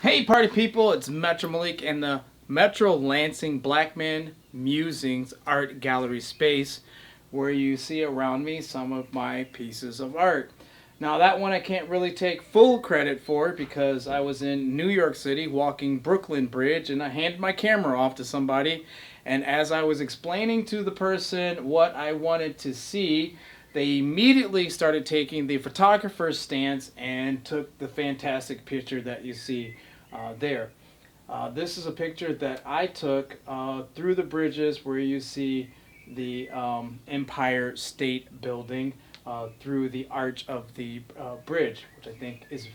Hey party people, it's Metro Malik and the Metro Lansing Blackman Musings Art Gallery space where you see around me some of my pieces of art. Now that one I can't really take full credit for because I was in New York City walking Brooklyn Bridge and I handed my camera off to somebody, and as I was explaining to the person what I wanted to see, they immediately started taking the photographer's stance and took the fantastic picture that you see there. This is a picture that I took through the bridges where you see the Empire State Building through the arch of the bridge, which I think is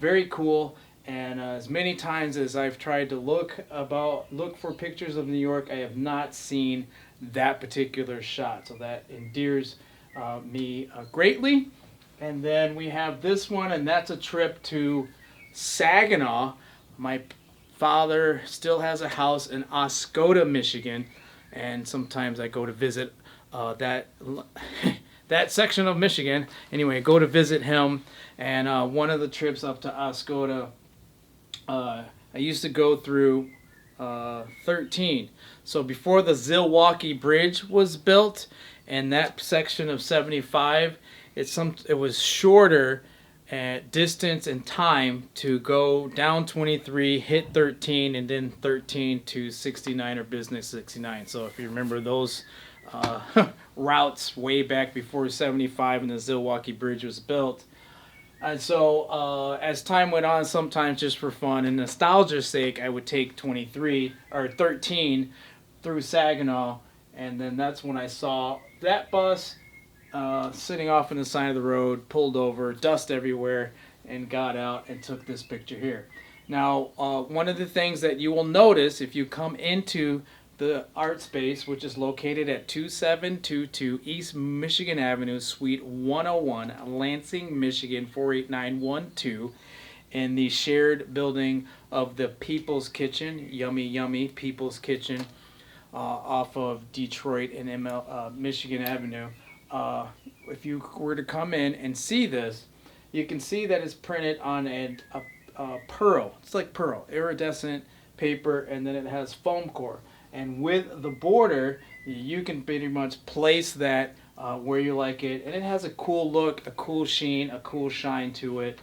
very cool. And as many times as I've tried to look for pictures of New York, I have not seen that particular shot. So that endears me greatly. And then we have this one, and that's a trip to Saginaw. My father still has a house in Oscoda, Michigan, and sometimes I go to visit that that section of Michigan. Anyway, go to visit him, and one of the trips up to Oscoda, I used to go through 13. So before the Zilwaukee Bridge was built, and that section of 75, it was shorter distance and time to go down 23, hit 13, and then 13 to 69 or business 69. So if you remember those routes way back before 75 and the Zilwaukee Bridge was built. And so as time went on, sometimes just for fun and nostalgia's sake, I would take 23 or 13 through Saginaw, and then that's when I saw that bus sitting off on the side of the road, pulled over, dust everywhere, and got out and took this picture here. Now, one of the things that you will notice if you come into the art space, which is located at 2722 East Michigan Avenue, Suite 101, Lansing, Michigan 48912, in the shared building of the People's Kitchen, Yummy Yummy People's Kitchen, off of Detroit and Michigan Avenue. If you were to come in and see this, you can see that it's printed on a pearl. It's like pearl, iridescent paper, and then it has foam core. And with the border, you can pretty much place that where you like it. And it has a cool look, a cool sheen, a cool shine to it,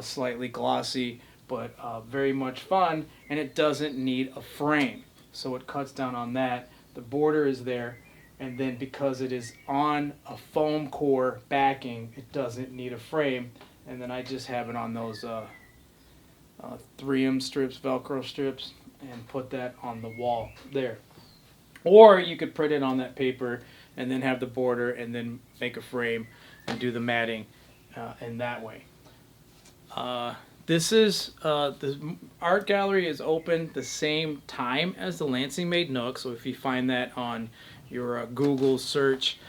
slightly glossy, but very much fun. And it doesn't need a frame. So it cuts down on that. The border is there. And then because it is on a foam core backing, it doesn't need a frame. And then I just have it on those 3M strips, Velcro strips, and put that on the wall there. Or you could print it on that paper and then have the border and then make a frame and do the matting in that way. The art gallery is open the same time as the Lansing Made Nook. So if you find that on your Google search,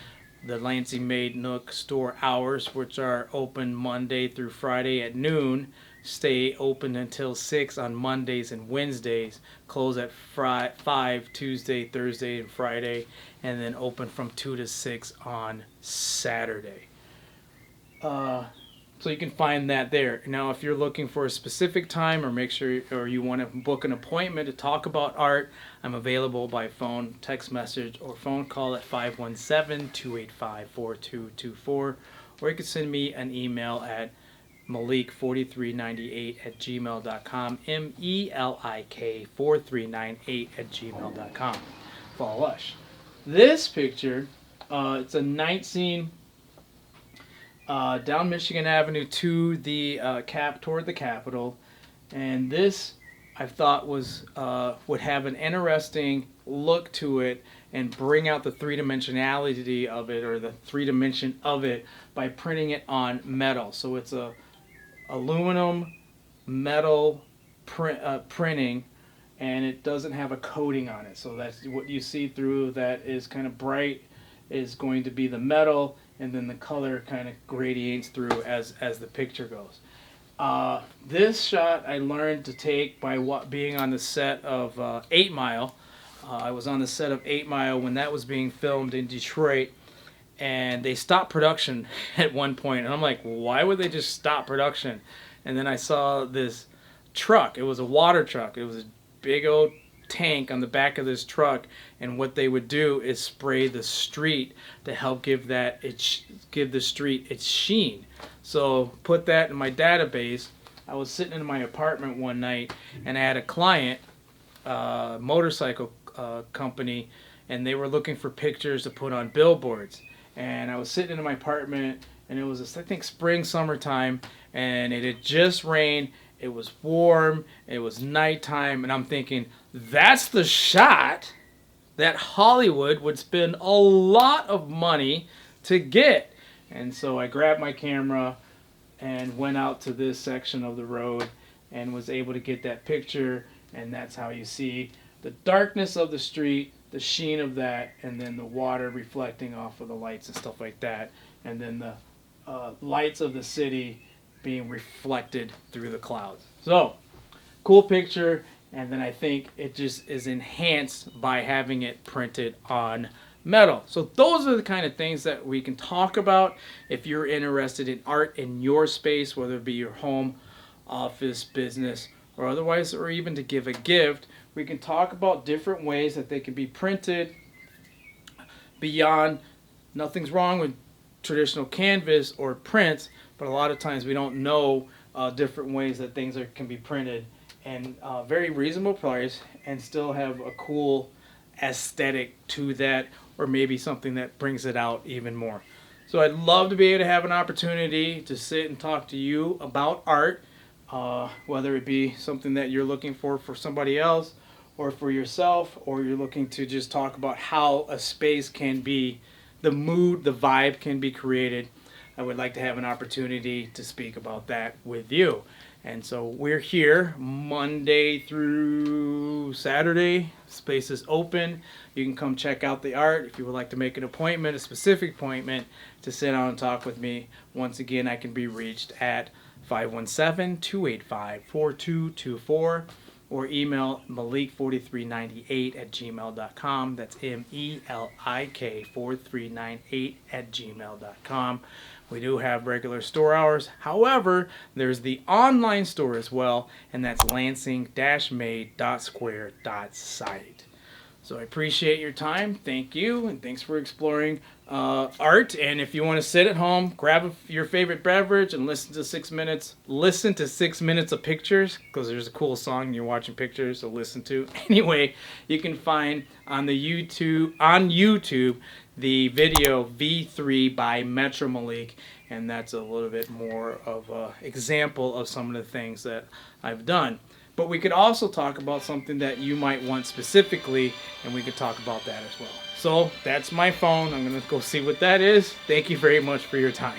the Lansing Made Nook store hours, which are open Monday through Friday at noon, stay open until 6 on Mondays and Wednesdays, close at 5 Tuesday, Thursday, and Friday, and then open from 2 to 6 on Saturday. So you can find that there. Now, if you're looking for a specific time or you want to book an appointment to talk about art, I'm available by phone, text message, or phone call at 517-285-4224. Or you can send me an email at Malik4398@gmail.com, MELIK4398@gmail.com. Follow us. This picture, it's a night scene down Michigan Avenue to the toward the Capitol, and this I thought would have an interesting look to it and bring out the three-dimensionality of it, or the three-dimension of it, by printing it on metal. So it's a aluminum metal printing, and it doesn't have a coating on it. So that's what you see through that is kind of bright is going to be the metal, and then the color kind of gradiates through as the picture goes. This shot I learned to take by being on the set of 8 Mile. I was on the set of 8 Mile when that was being filmed in Detroit, and they stopped production at one point, and I'm like, why would they just stop production? And then I saw this truck. It was a water truck. It was a big old tank on the back of this truck, and what they would do is spray the street to help give the street its sheen. So put that in my database. I was sitting in my apartment one night, and I had a client, motorcycle company, and they were looking for pictures to put on billboards. And I was sitting in my apartment, and it was, I think, summertime, and it had just rained. It was warm. It was nighttime, and I'm thinking, that's the shot that Hollywood would spend a lot of money to get. And so I grabbed my camera and went out to this section of the road and was able to get that picture. And that's how you see the darkness of the street, the sheen of that, and then the water reflecting off of the lights and stuff like that, and then the lights of the city being reflected through the clouds. So, cool picture, and then I think it just is enhanced by having it printed on metal. So those are the kind of things that we can talk about if you're interested in art in your space, whether it be your home, office, business, or otherwise, or even to give a gift. We can talk about different ways that they can be printed beyond. Nothing's wrong with traditional canvas or prints, but a lot of times we don't know different ways that things can be printed and very reasonable price and still have a cool aesthetic to that, or maybe something that brings it out even more. So I'd love to be able to have an opportunity to sit and talk to you about art, whether it be something that you're looking for somebody else or for yourself, or you're looking to just talk about how a space can be, the mood, the vibe can be created. I would like to have an opportunity to speak about that with you. And so we're here Monday through Saturday. Space is open. You can come check out the art. If you would like to make an appointment, a specific appointment, to sit down and talk with me, once again, I can be reached at 517-285-4224 or email malik4398@gmail.com. That's MELIK4398@gmail.com. We do have regular store hours. However, there's the online store as well, and that's lansing-made.square.site. So I appreciate your time. Thank you, and thanks for exploring art. And if you want to sit at home, grab your favorite beverage and listen to 6 minutes. Listen to 6 minutes of pictures, because there's a cool song you're watching pictures, so listen to. Anyway, you can find on YouTube the video V3 by Metro Malik, and that's a little bit more of an example of some of the things that I've done. But we could also talk about something that you might want specifically, and we could talk about that as well. So that's my phone. I'm going to go see what that is. Thank you very much for your time.